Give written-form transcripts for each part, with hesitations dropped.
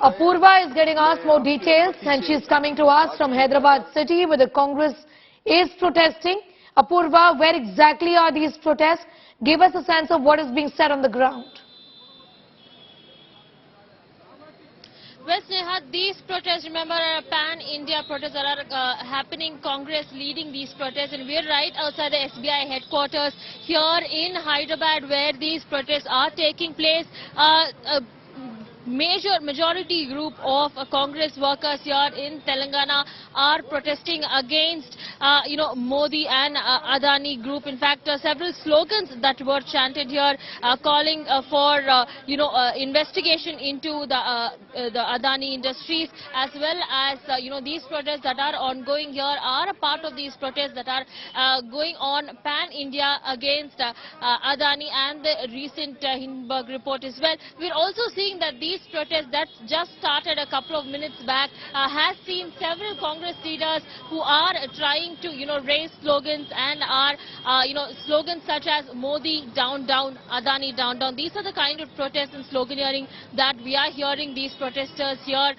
Apurva is getting us more details and she's coming to us from Hyderabad city where the Congress is protesting. Apurva, where exactly are these protests? Give us a sense of what is being said on the ground. Well, Sneha, these protests, remember, are pan-India protests that are happening. Congress leading these protests, and we're right outside the SBI headquarters here in Hyderabad where these protests are taking place. Majority group of Congress workers here in Telangana are protesting against Modi and Adani Group. In fact, several slogans that were chanted here calling for investigation into the Adani Industries, as well as these protests that are ongoing here are a part of these protests that are going on pan-India against Adani and the recent Hindenburg report as well. We're also seeing that these protests that just started a couple of minutes back has seen several Congress leaders who are trying to raise slogans and are slogans such as Modi down down, Adani down down. These are the kind of protests and sloganeering that we are hearing these protesters here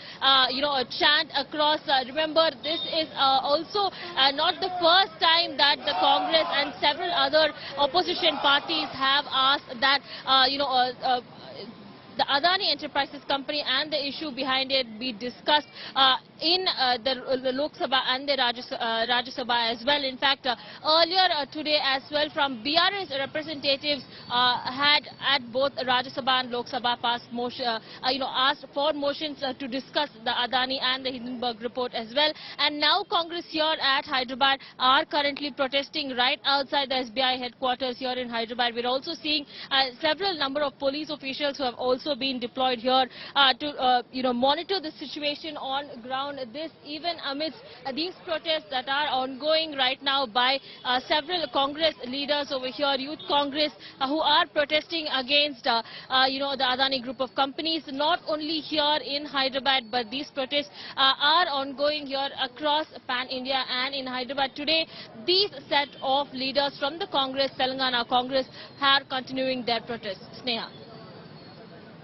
chant across. Remember, this is also not the first time that the Congress and several other opposition parties have asked that the Adani Enterprises company and the issue behind it be discussed in the Lok Sabha and the Rajya Sabha as well. In fact, earlier today as well, from BRS representatives had at both Rajya Sabha and Lok Sabha passed motion, asked for motions to discuss the Adani and the Hindenburg report as well. And now Congress here at Hyderabad are currently protesting right outside the SBI headquarters here in Hyderabad. We're also seeing several number of police officials who have also been deployed here to monitor the situation on ground. This even amidst these protests that are ongoing right now by several Congress leaders over here, Youth Congress, who are protesting against the Adani Group of companies, not only here in Hyderabad, but these protests are ongoing here across pan-India and in Hyderabad. Today, these set of leaders from the Congress, Telangana Congress, are continuing their protests. Sneha.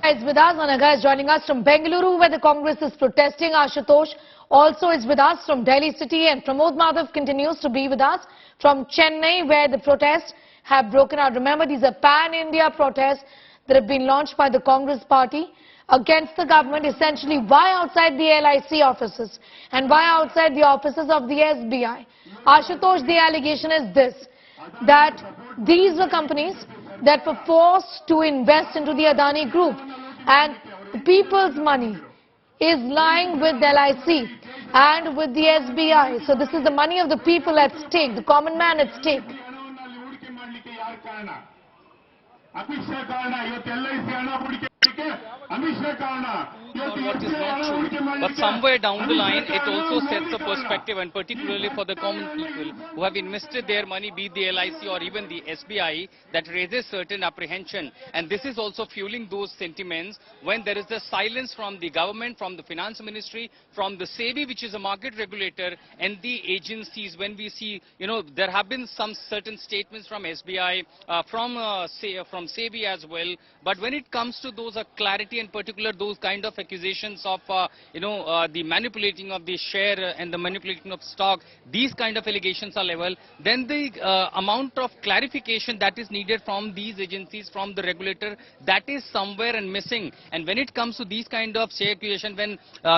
Is with us. Anaga is joining us from Bengaluru where the Congress is protesting. Ashutosh also is with us from Delhi city, and Pramod Madhav continues to be with us from Chennai where the protests have broken out. Remember, these are pan-India protests that have been launched by the Congress party against the government. Essentially, why outside the LIC offices and why outside the offices of the SBI? Ashutosh, the allegation is this, that these were companies that were forced to invest into the Adani Group, and the people's money is lying with LIC and with the SBI. So this is the money of the people at stake, the common man at stake. What is not true, but somewhere down the line it also sets a perspective, and particularly for the common people who have invested their money, be it the LIC or even the SBI, that raises certain apprehension. And this is also fueling those sentiments when there is the silence from the government, from the finance ministry, from the SEBI, which is a market regulator, and the agencies. When we see, there have been some certain statements from SBI, from SEBI as well, but when it comes to those clarity, and particular those kind of accusations of the manipulating of the share and the manipulating of stock, these kind of allegations are level, then the amount of clarification that is needed from these agencies, from the regulator, that is somewhere and missing. And when it comes to these kind of share creation, when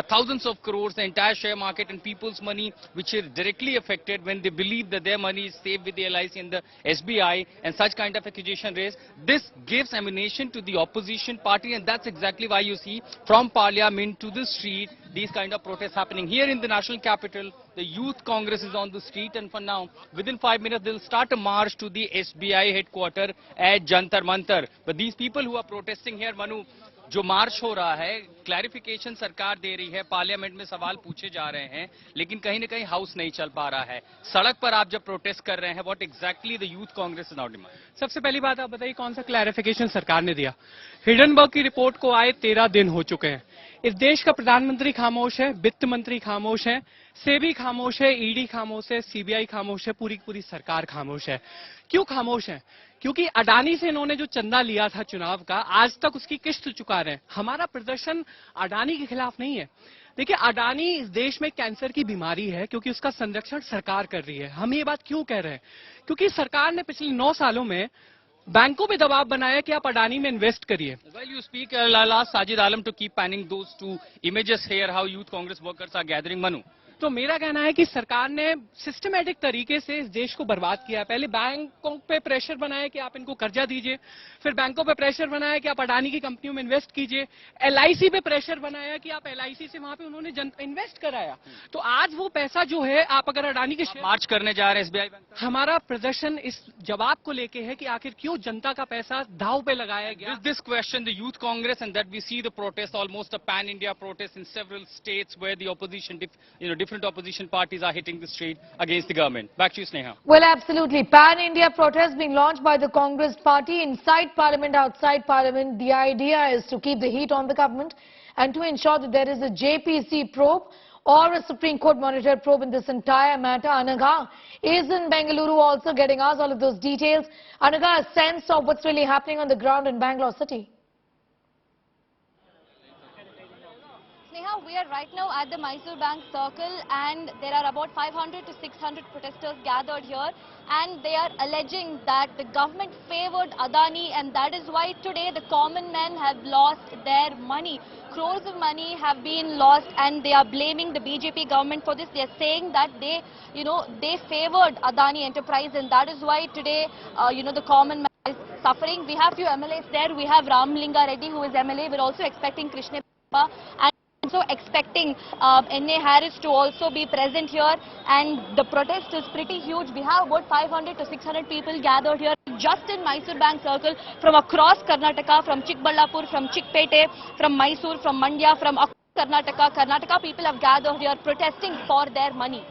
thousands of crores, the entire share market and people's money which is directly affected, when they believe that their money is safe with the LIC and the SBI, and such kind of accusation raised, this gives ammunition to the opposition party, and that's exactly why you see from Parliament to the street these kind of protests happening. Here in the national capital, the Youth Congress is on the street, and for now, within 5 minutes, they'll start a march to the SBI headquarters at Jantar Mantar. But these people who are protesting here, Manu, जो मार्च हो रहा है, clarification सरकार दे रही है, parliament में सवाल पूछे जा रहे हैं, लेकिन कहीं न कहीं हाउस नहीं चल पा रहा है. सड़क पर आप जब प्रोटेस्ट कर रहे हैं, what exactly the youth Congress is now demand? सबसे पहली बात आप बताइए, कौन सा क्लैरिफिकेशन सरकार ने दिया? हिडनबर्ग की रिपोर्ट को आए 13 दिन हो चुके हैं. इस देश का प्रधानमंत्री खामोश है, वित्त मंत्री खामोश है, सेबी खामोश है, ईडी खामोश है, सीबीआई खामोश है, पूरी पूरी सरकार खामोश है। क्यों खामोश है? क्योंकि अडानी से इन्होंने जो चंदा लिया था चुनाव का, आज तक उसकी किस्त चुका रहे हैं। हमारा प्रदर्शन अडानी के खिलाफ नहीं है। देखिए, अडानी इस देश में कैंसर की बीमारी है, क्योंकि उसका संरक्षण सरकार कर रही है। हम ये बात क्यों कह रहे हैं? क्योंकि सरकार ने पिछले 9 सालों में बैंकों पे दबाव बनाया कि आप अडानी में इन्वेस्ट करिए। While you speak, I'll ask Sajid Alam to keep panning those two images here, how youth Congress workers are gathering. Manu. तो मेरा कहना है कि सरकार ने सिस्टमैटिक तरीके से इस देश को बर्बाद किया है। पहले बैंकों पे प्रेशर बनाया कि आप इनको कर्जा दीजिए, फिर बैंकों पे प्रेशर बनाया कि आप अडानी की कंपनियों में इन्वेस्ट कीजिए, एलआईसी पे प्रेशर बनाया कि आप एलआईसी से वहां पे उन्होंने इन्वेस्ट कराया। तो आज वो पैसा जो है, आप अगर अडानी के मार्च करने जा रहे हैं एसबीआई बैंक। हमारा प्रदर्शन इस जवाब को लेके है कि आखिर क्यों जनता का पैसा दांव पे लगाया गया। This question, the youth congress, and that we see the protest, almost a pan-India protest in several states where the opposition, different opposition parties are hitting the street against the government. Back to you, Sneha. Well, absolutely. Pan-India protest being launched by the Congress party inside Parliament, outside Parliament. The idea is to keep the heat on the government and to ensure that there is a JPC probe or a Supreme Court monitor probe in this entire matter. Anaga is in Bengaluru also getting us all of those details. Anaga, a sense of what's really happening on the ground in Bangalore city. Sneha, we are right now at the Mysore Bank Circle and there are about 500 to 600 protesters gathered here and they are alleging that the government favored Adani and that is why today the common men have lost their money. Crores of money have been lost and they are blaming the BJP government for this. They are saying that they favored Adani Enterprise and that is why today, the common man is suffering. We have few MLAs there. We have Ram Linga Reddy who is MLA. We're also expecting Krishna and also expecting N.A. Harris to also be present here and the protest is pretty huge. We have about 500 to 600 people gathered here just in Mysore Bank Circle from across Karnataka, from Chikballapur, from Chikpete, from Mysore, from Mandya, from Karnataka. Karnataka people have gathered here protesting for their money.